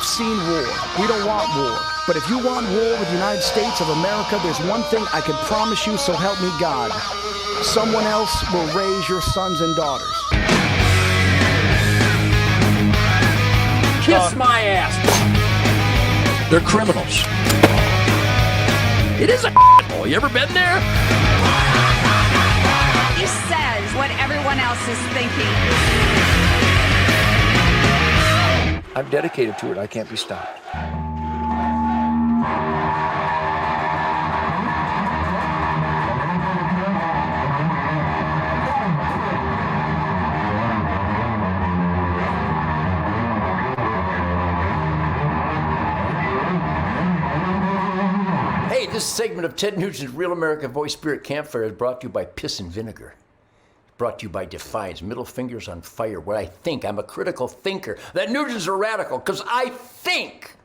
We've seen war. We don't want war. But if you want war with the United States of America, there's one thing I can promise you, so help me God. Someone else will raise your sons and daughters. Kiss my ass. They're criminals. It is a hole. You ever been there? He says what everyone else is thinking. I'm dedicated to it. I can't be stopped. Hey, this segment of Ted Nugent's Real American Voice Spirit Campfire is brought to you by Piss and Vinegar. Brought to you by Defiance, middle fingers on fire, where I think, I'm a critical thinker. That Nugent's a radical, because I think.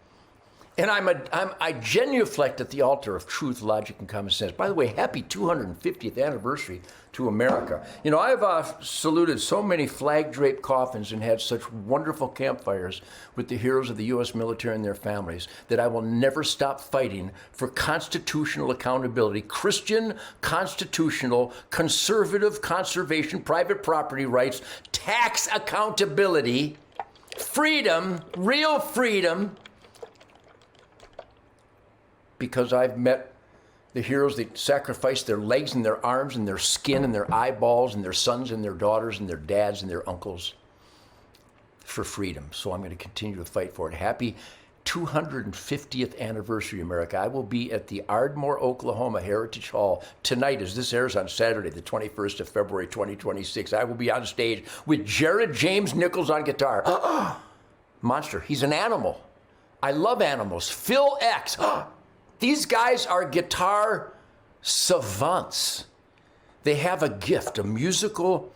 And I genuflect at the altar of truth, logic, and common sense. By the way, happy 250th anniversary to America. You know, I've saluted so many flag-draped coffins and had such wonderful campfires with the heroes of the U.S. military and their families that I will never stop fighting for constitutional accountability, Christian, constitutional, conservative conservation, private property rights, tax accountability, freedom, real freedom, because I've met the heroes that sacrificed their legs and their arms and their skin and their eyeballs and their sons and their daughters and their dads and their uncles for freedom. So I'm going to continue to fight for it. Happy 250th anniversary, America. I will be at the Ardmore, Oklahoma Heritage Hall tonight, as this airs on Saturday, the 21st of February, 2026. I will be on stage with Jared James Nichols on guitar. Monster. He's an animal. I love animals. Phil X. These guys are guitar savants. They have a gift, a musical,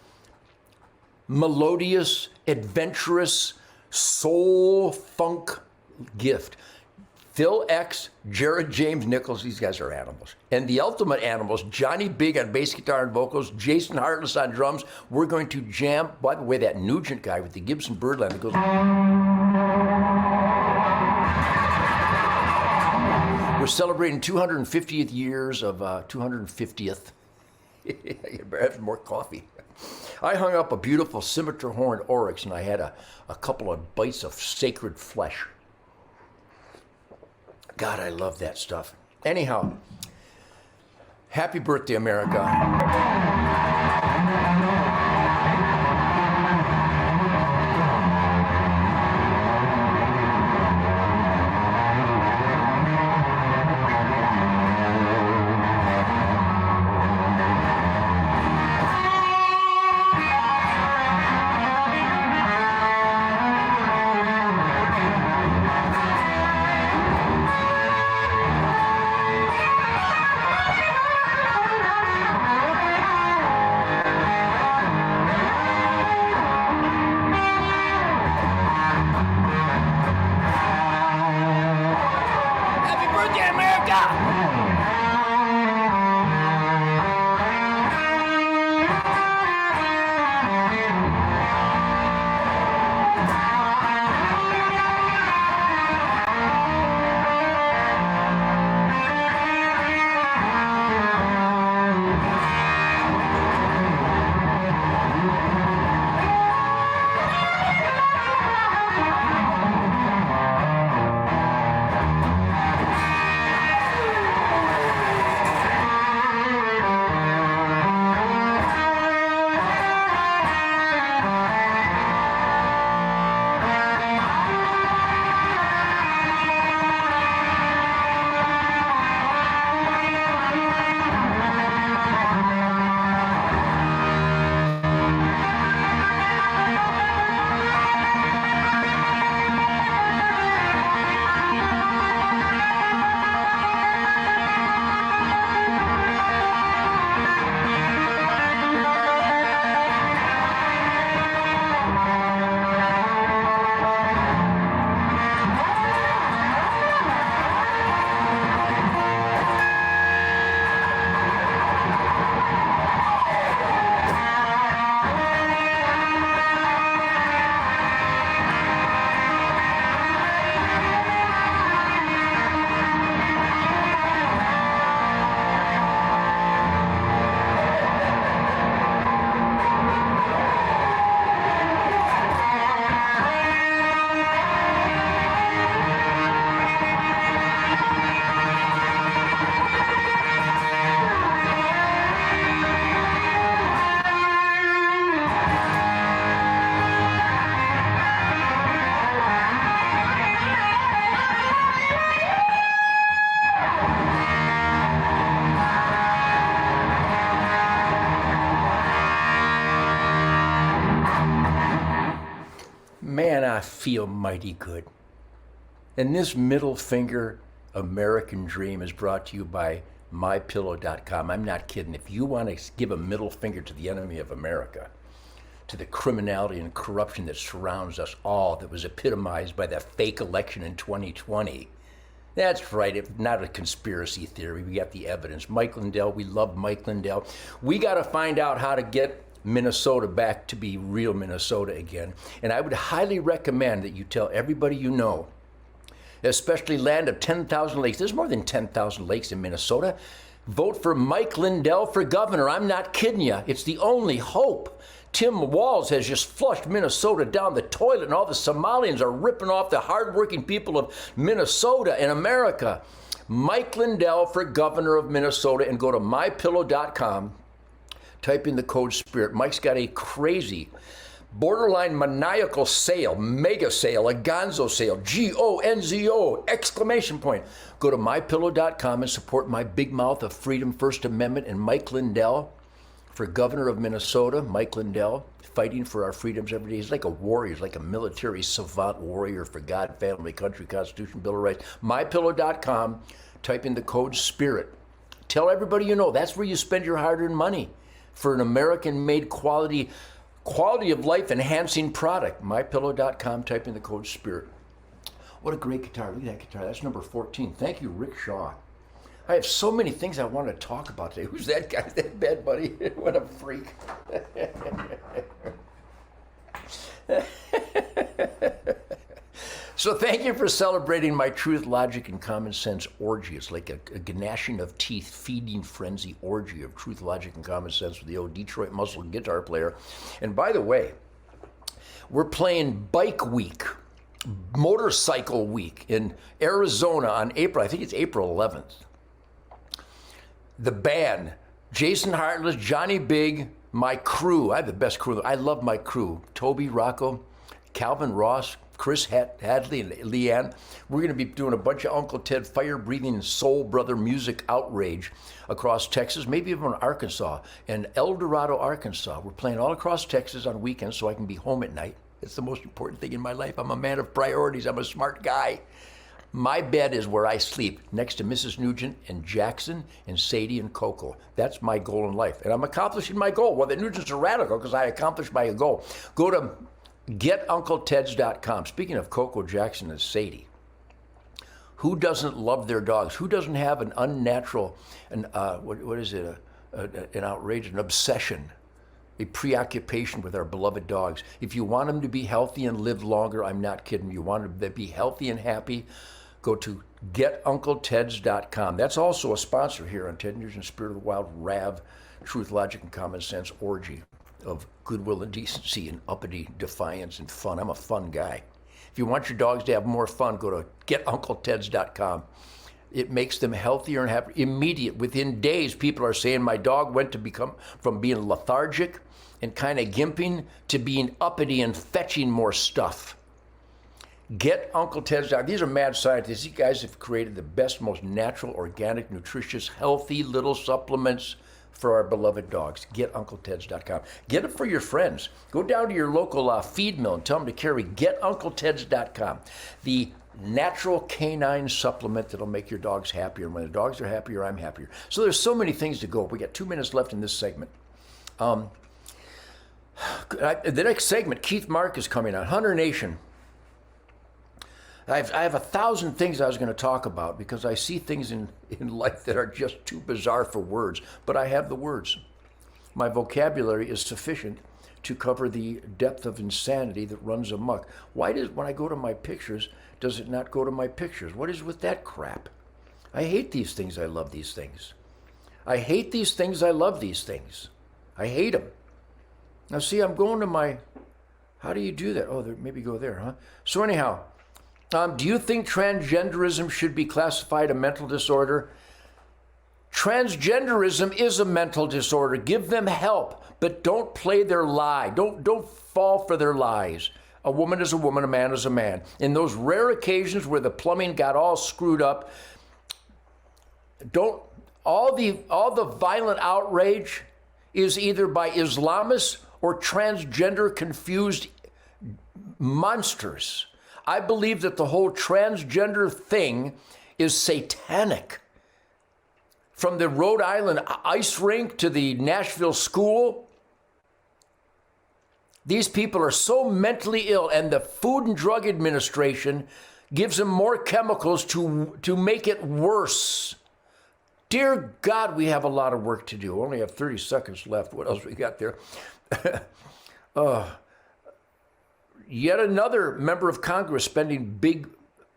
melodious, adventurous, soul funk gift. Phil X, Jared James Nichols, these guys are animals. And the ultimate animals, Johnny Big on bass guitar and vocals, Jason Hartless on drums. We're going to jam, by the way, that Nugent guy with the Gibson Birdland that goes... We're celebrating 250th years of 250th. You better have more coffee. I hung up a beautiful scimitar horned oryx and I had a couple of bites of sacred flesh. God, I love that stuff. Anyhow, happy birthday, America. feel mighty good. And this middle finger American dream is brought to you by MyPillow.com. I'm not kidding. If you want to give a middle finger to the enemy of America, to the criminality and corruption that surrounds us all, that was epitomized by that fake election in 2020, that's right. It's not a conspiracy theory. We got the evidence. Mike Lindell, we love Mike Lindell. We got to find out how to get Minnesota back to be real Minnesota again. And I would highly recommend that you tell everybody you know, especially land of 10,000 lakes. There's more than 10,000 lakes in Minnesota. Vote for Mike Lindell for governor. I'm not kidding you. It's the only hope. Tim Walz has just flushed Minnesota down the toilet, and all the Somalians are ripping off the hardworking people of Minnesota and America. Mike Lindell for governor of Minnesota, and go to MyPillow.com. Type in the code SPIRIT. Mike's got a crazy, borderline maniacal sale, mega sale, a Gonzo sale, Gonzo, exclamation point. Go to MyPillow.com and support my big mouth of freedom, First Amendment, and Mike Lindell for governor of Minnesota. Mike Lindell, fighting for our freedoms every day. He's like a warrior. He's like a military savant warrior for God, family, country, Constitution, Bill of Rights. MyPillow.com. Type in the code SPIRIT. Tell everybody you know. That's where you spend your hard-earned money for an American-made quality of life enhancing product. MyPillow.com. Type in the code SPIRIT. What a great guitar. Look at that guitar. That's number 14. Thank you, Rick Shaw. I have so many things I want to talk about today. Who's that guy? That bad buddy? What a freak. So thank you for celebrating my truth, logic, and common sense orgy. It's like a gnashing of teeth, feeding frenzy orgy of truth, logic, and common sense with the old Detroit muscle guitar player. And by the way, we're playing Bike Week, Motorcycle Week in Arizona on April, I think it's April 11th. The band, Jason Hartless, Johnny Big, my crew. I have the best crew. I love my crew. Toby, Rocco, Calvin Ross, Chris Hadley, and Leanne. We're going to be doing a bunch of Uncle Ted fire-breathing soul brother music outrage across Texas, maybe even Arkansas, and El Dorado, Arkansas. We're playing all across Texas on weekends so I can be home at night. It's the most important thing in my life. I'm a man of priorities. I'm a smart guy. My bed is where I sleep, next to Mrs. Nugent and Jackson and Sadie and Coco. That's my goal in life. And I'm accomplishing my goal. Well, the Nugents are radical because I accomplished my goal. Go to GetUncleTeds.com. Speaking of Coco, Jackson, and Sadie, who doesn't love their dogs? Who doesn't have an unnatural, an outrage, an obsession, a preoccupation with our beloved dogs? If you want them to be healthy and live longer, I'm not kidding. You want them to be healthy and happy, go to GetUncleTeds.com. That's also a sponsor here on Ted Nugent Spirit of the Wild, RAV, Truth, Logic, and Common Sense orgy of goodwill and decency and uppity defiance and fun. I'm a fun guy. If you want your dogs to have more fun, go to GetUncleTeds.com. It makes them healthier and happier. Immediate, within days, people are saying my dog went to become from being lethargic and kind of gimping to being uppity and fetching more stuff. GetUncleTeds.com. These are mad scientists. These guys have created the best, most natural, organic, nutritious, healthy little supplements for our beloved dogs. GetUncleTeds.com. Get it for your friends. Go down to your local feed mill and tell them to carry GetUncleTeds.com. The natural canine supplement that'll make your dogs happier. And when the dogs are happier, I'm happier. So there's so many things to go. We got 2 minutes left in this segment. The next segment, Keith Mark is coming on. Hunter Nation. I have 1,000 things I was going to talk about because I see things in life that are just too bizarre for words, but I have the words. My vocabulary is sufficient to cover the depth of insanity that runs amok. Why does, when I go to my pictures, does it not go to my pictures? What is with that crap? I hate these things. I love these things. I hate these things. I love these things. I hate them. Now, see, I'm going to my, how do you do that? Oh, maybe go there, huh? So anyhow, do you think transgenderism should be classified a mental disorder? Transgenderism is a mental disorder. Give them help, but don't play their lie. Don't fall for their lies. A woman is a woman, a man is a man. In those rare occasions where the plumbing got all screwed up, all the violent outrage is either by Islamists or transgender confused monsters. I believe that the whole transgender thing is satanic. From the Rhode Island ice rink to the Nashville school, these people are so mentally ill, and the Food and Drug Administration gives them more chemicals to make it worse. Dear God, we have a lot of work to do. We only have 30 seconds left. What else we got there? Yet another member of Congress spending big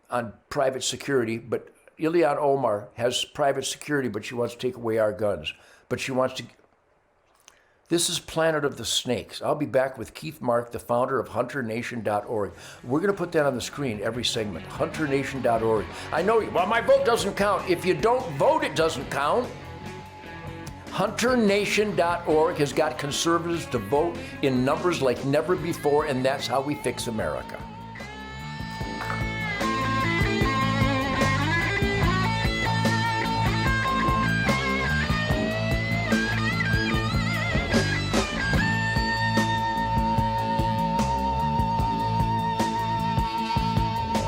on private security, but Ilhan Omar has private security, but she wants to take away our guns. But she wants to... This is Planet of the Snakes. I'll be back with Keith Mark, the founder of HunterNation.org. We're going to put that on the screen every segment, HunterNation.org. I know, well, my vote doesn't count. If you don't vote, it doesn't count. HunterNation.org has got conservatives to vote in numbers like never before, and that's how we fix America.